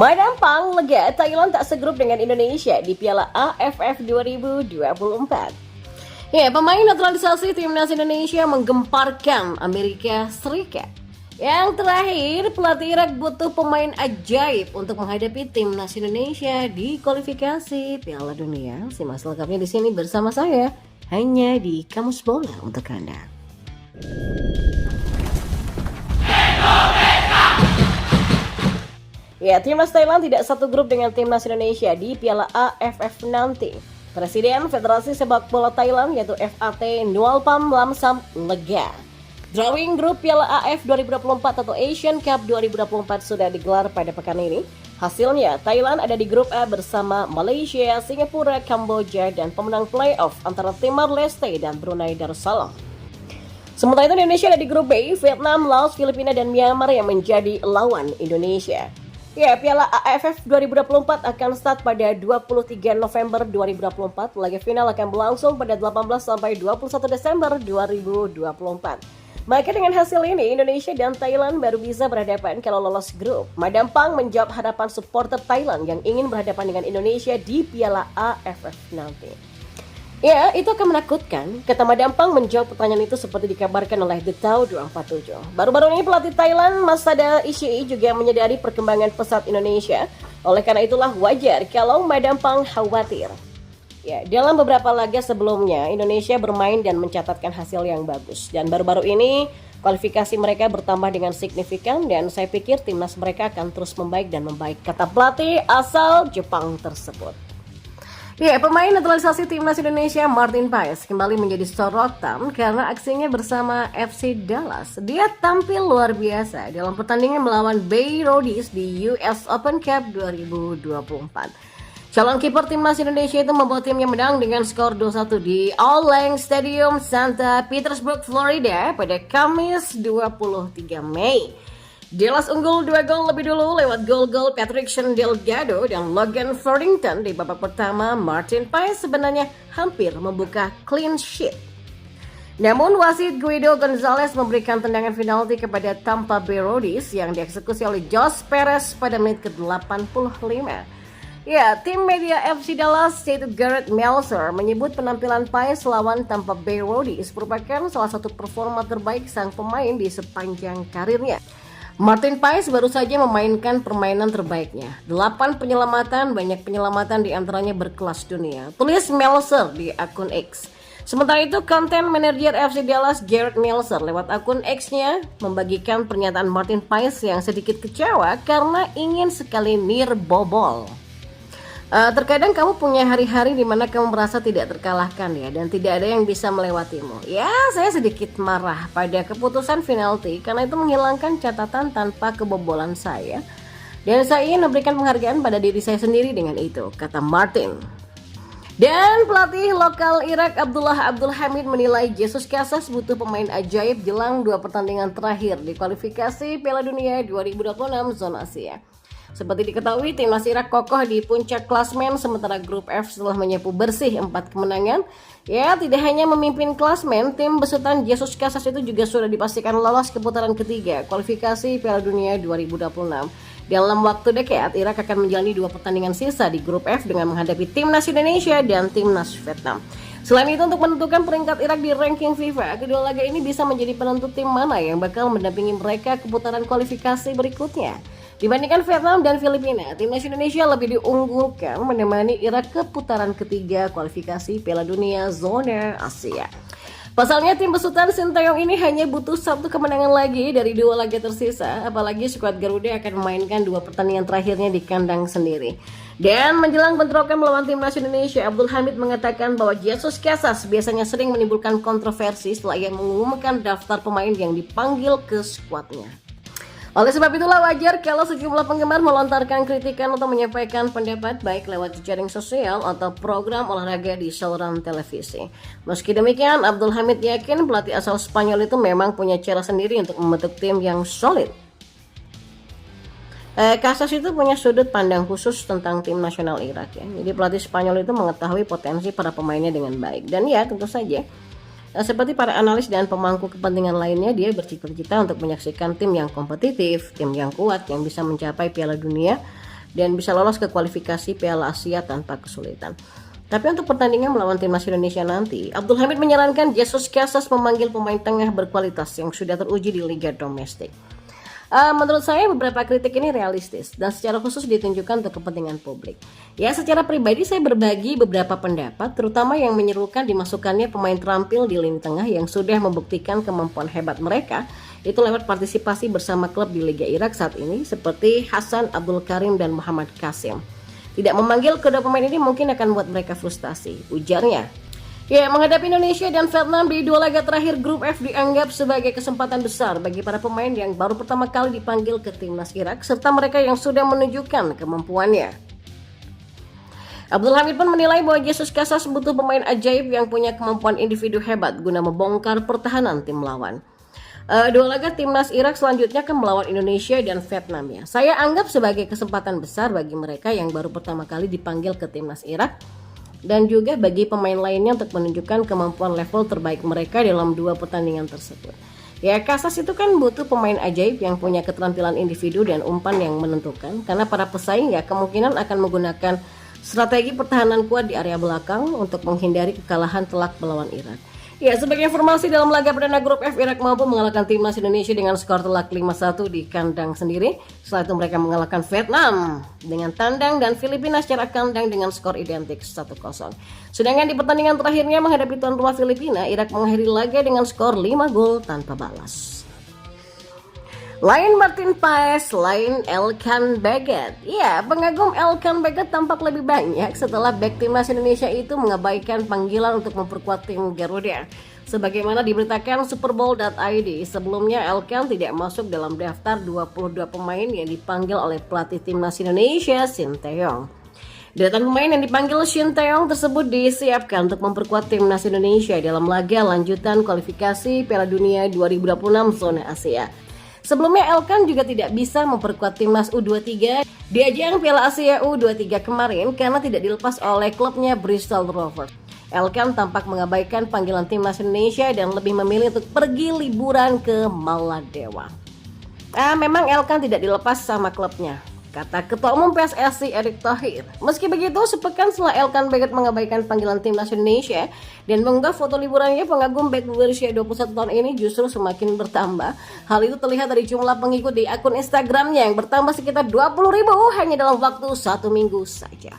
Madam Pang lega Thailand tak segrup dengan Indonesia di Piala AFF 2024. Ya, pemain naturalisasi timnas Indonesia menggemparkan Amerika Serikat. Yang terakhir, pelatih Irak butuh pemain ajaib untuk menghadapi timnas Indonesia di kualifikasi Piala Dunia. Simak selengkapnya di sini bersama saya, hanya di Kamus Bola untuk Anda. Ya, timnas Thailand tidak satu grup dengan timnas Indonesia di Piala AFF nanti. Presiden Federasi Sepak Bola Thailand yaitu FAT Nualpam Lamsam lega. Drawing grup Piala AFF 2024 atau Asian Cup 2024 sudah digelar pada pekan ini. Hasilnya, Thailand ada di grup A bersama Malaysia, Singapura, Kamboja, dan pemenang playoff antara Timor Leste dan Brunei Darussalam. Sementara itu Indonesia ada di grup B, Vietnam, Laos, Filipina, dan Myanmar yang menjadi lawan Indonesia. Ya, Piala AFF 2024 akan start pada 23 November 2024. Laga final akan berlangsung pada 18 sampai 21 Desember 2024. Maka dengan hasil ini, Indonesia dan Thailand baru bisa berhadapan kalau lolos grup. Madam Pang menjawab harapan supporter Thailand yang ingin berhadapan dengan Indonesia di Piala AFF nanti. Ya, itu akan menakutkan, kata Madam Pang menjawab pertanyaan itu seperti dikabarkan oleh The Tau 247. Baru-baru ini pelatih Thailand Masada Ishii juga menyadari perkembangan pesat Indonesia. Oleh karena itulah wajar kalau Madam Pang khawatir. Ya, dalam beberapa laga sebelumnya, Indonesia bermain dan mencatatkan hasil yang bagus. Dan baru-baru ini, kualifikasi mereka bertambah dengan signifikan dan saya pikir timnas mereka akan terus membaik dan membaik, kata pelatih asal Jepang tersebut. Ya, pemain naturalisasi timnas Indonesia Martin Paes kembali menjadi sorotan karena aksinya bersama FC Dallas. Dia tampil luar biasa dalam pertandingan melawan Bay Rowdies di US Open Cup 2024. Calon kiper timnas Indonesia itu membawa timnya menang dengan skor 2-1 di All Lang Stadium Santa Petersburg, Florida pada Kamis 23 Mei. Dallas unggul 2 gol lebih dulu lewat gol-gol Patrick Delgado dan Logan Thornton di babak pertama. Martin Paes sebenarnya hampir membuka clean sheet. Namun wasit Guido Gonzalez memberikan tendangan penalti kepada Tampa Bay Rowdies yang dieksekusi oleh Josh Perez pada menit ke-85. Ya, tim media FC Dallas yaitu Garrett Meltzer menyebut penampilan Paes lawan Tampa Bay Rowdies merupakan salah satu performa terbaik sang pemain di sepanjang karirnya. Martin Paes baru saja memainkan permainan terbaiknya. 8 penyelamatan, banyak penyelamatan diantaranya berkelas dunia. Tulis Meltzer di akun X. Sementara itu, konten manajer FC Dallas Garrett Meltzer lewat akun X-nya membagikan pernyataan Martin Paes yang sedikit kecewa karena ingin sekali nirbobol. Terkadang kamu punya hari-hari di mana kamu merasa tidak terkalahkan ya, dan tidak ada yang bisa melewatimu. Ya, saya sedikit marah pada keputusan penalti karena itu menghilangkan catatan tanpa kebobolan saya. Dan saya ingin memberikan penghargaan pada diri saya sendiri dengan itu, kata Martin. Dan pelatih lokal Irak Abdullah Abdul Hamid menilai Jesus Casas butuh pemain ajaib jelang 2 pertandingan terakhir di kualifikasi Piala Dunia 2026 zona Asia. Seperti diketahui, timnas Irak kokoh di puncak klasmen sementara grup F setelah menyapu bersih 4 kemenangan. Ya, tidak hanya memimpin klasmen, tim besutan Jesus Casas itu juga sudah dipastikan lolos ke putaran ketiga kualifikasi Piala Dunia 2026. Dalam waktu dekat, Irak akan menjalani 2 pertandingan sisa di grup F dengan menghadapi timnas Indonesia dan timnas Vietnam. Selain itu, untuk menentukan peringkat Irak di ranking FIFA, kedua laga ini bisa menjadi penentu tim mana yang bakal mendampingi mereka ke putaran kualifikasi berikutnya. Dibandingkan Vietnam dan Filipina, timnas Indonesia lebih diunggulkan menemani Irak ke putaran ketiga kualifikasi Piala Dunia zona Asia. Pasalnya tim besutan Sinteyong ini hanya butuh 1 kemenangan lagi dari 2 laga tersisa, apalagi skuad Garuda akan memainkan 2 pertandingan terakhirnya di kandang sendiri. Dan menjelang bentrokan melawan timnas Indonesia, Abdul Hamid mengatakan bahwa Jesus Casas biasanya sering menimbulkan kontroversi setelah ia mengumumkan daftar pemain yang dipanggil ke skuadnya. Oleh sebab itulah wajar kalau sejumlah penggemar melontarkan kritikan atau menyampaikan pendapat baik lewat jejaring sosial atau program olahraga di saluran televisi. Meski demikian, Abdul Hamid yakin pelatih asal Spanyol itu memang punya cara sendiri untuk membentuk tim yang solid. Casas itu punya sudut pandang khusus tentang tim nasional Irak ya. Jadi pelatih Spanyol itu mengetahui potensi para pemainnya dengan baik. Dan ya, tentu saja seperti para analis dan pemangku kepentingan lainnya, dia bercita-cita untuk menyaksikan tim yang kompetitif, tim yang kuat, yang bisa mencapai Piala Dunia dan bisa lolos ke kualifikasi Piala Asia tanpa kesulitan. Tapi untuk pertandingan melawan timnas Indonesia nanti, Abdul Hamid menyarankan Jesus Casas memanggil pemain tengah berkualitas yang sudah teruji di liga domestik. Menurut saya beberapa kritik ini realistis dan secara khusus ditunjukkan untuk kepentingan publik. Ya, secara pribadi saya berbagi beberapa pendapat, terutama yang menyerukan dimasukkannya pemain terampil di lini tengah yang sudah membuktikan kemampuan hebat mereka itu lewat partisipasi bersama klub di Liga Irak saat ini seperti Hasan Abdul Karim dan Muhammad Qasim. Tidak memanggil kedua pemain ini mungkin akan membuat mereka frustasi, ujarnya. Ya, menghadapi Indonesia dan Vietnam di dua laga terakhir grup F dianggap sebagai kesempatan besar bagi para pemain yang baru pertama kali dipanggil ke timnas Irak serta mereka yang sudah menunjukkan kemampuannya. Abdul Hamid pun menilai bahwa Jesus Casas butuh pemain ajaib yang punya kemampuan individu hebat guna membongkar pertahanan tim lawan. Dua laga timnas Irak selanjutnya akan melawan Indonesia dan Vietnam ya. Saya anggap sebagai kesempatan besar bagi mereka yang baru pertama kali dipanggil ke timnas Irak dan juga bagi pemain lainnya untuk menunjukkan kemampuan level terbaik mereka dalam dua pertandingan tersebut. Ya, Casas itu kan butuh pemain ajaib yang punya keterampilan individu dan umpan yang menentukan karena para pesaing ya kemungkinan akan menggunakan strategi pertahanan kuat di area belakang untuk menghindari kekalahan telak melawan Irak. Ya, sebagai informasi dalam laga perdana grup F, Irak mampu mengalahkan timnas Indonesia dengan skor telak 5-1 di kandang sendiri. Setelah itu mereka mengalahkan Vietnam dengan tandang dan Filipina secara kandang dengan skor identik 1-0. Sedangkan di pertandingan terakhirnya menghadapi tuan rumah Filipina, Irak mengakhiri laga dengan skor 5 gol tanpa balas. Lain Martin Paes, lain Elkan Baggett. Ya, pengagum Elkan Baggett tampak lebih banyak setelah bek timnas Indonesia itu mengabaikan panggilan untuk memperkuat tim Garuda. Sebagaimana diberitakan Superbowl.id, sebelumnya Elkan tidak masuk dalam daftar 22 pemain yang dipanggil oleh pelatih timnas Indonesia, Shin Tae-yong. Deretan pemain yang dipanggil Shin Tae-yong tersebut disiapkan untuk memperkuat timnas Indonesia dalam laga lanjutan kualifikasi Piala Dunia 2026 zona Asia. Sebelumnya Elkan juga tidak bisa memperkuat timnas U23 di ajang Piala Asia U23 kemarin karena tidak dilepas oleh klubnya Bristol Rovers. Elkan tampak mengabaikan panggilan timnas Indonesia dan lebih memilih untuk pergi liburan ke Maladewa. Memang Elkan tidak dilepas sama klubnya, kata Ketua Umum PSSI Erick Thohir. Meski begitu, sepekan setelah Elkan Baggett mengabaikan panggilan timnas Indonesia dan mengunggah foto liburannya, pengagum bek berusia 21 tahun ini justru semakin bertambah. Hal itu terlihat dari jumlah pengikut di akun Instagramnya yang bertambah sekitar 20.000 hanya dalam waktu 1 minggu saja.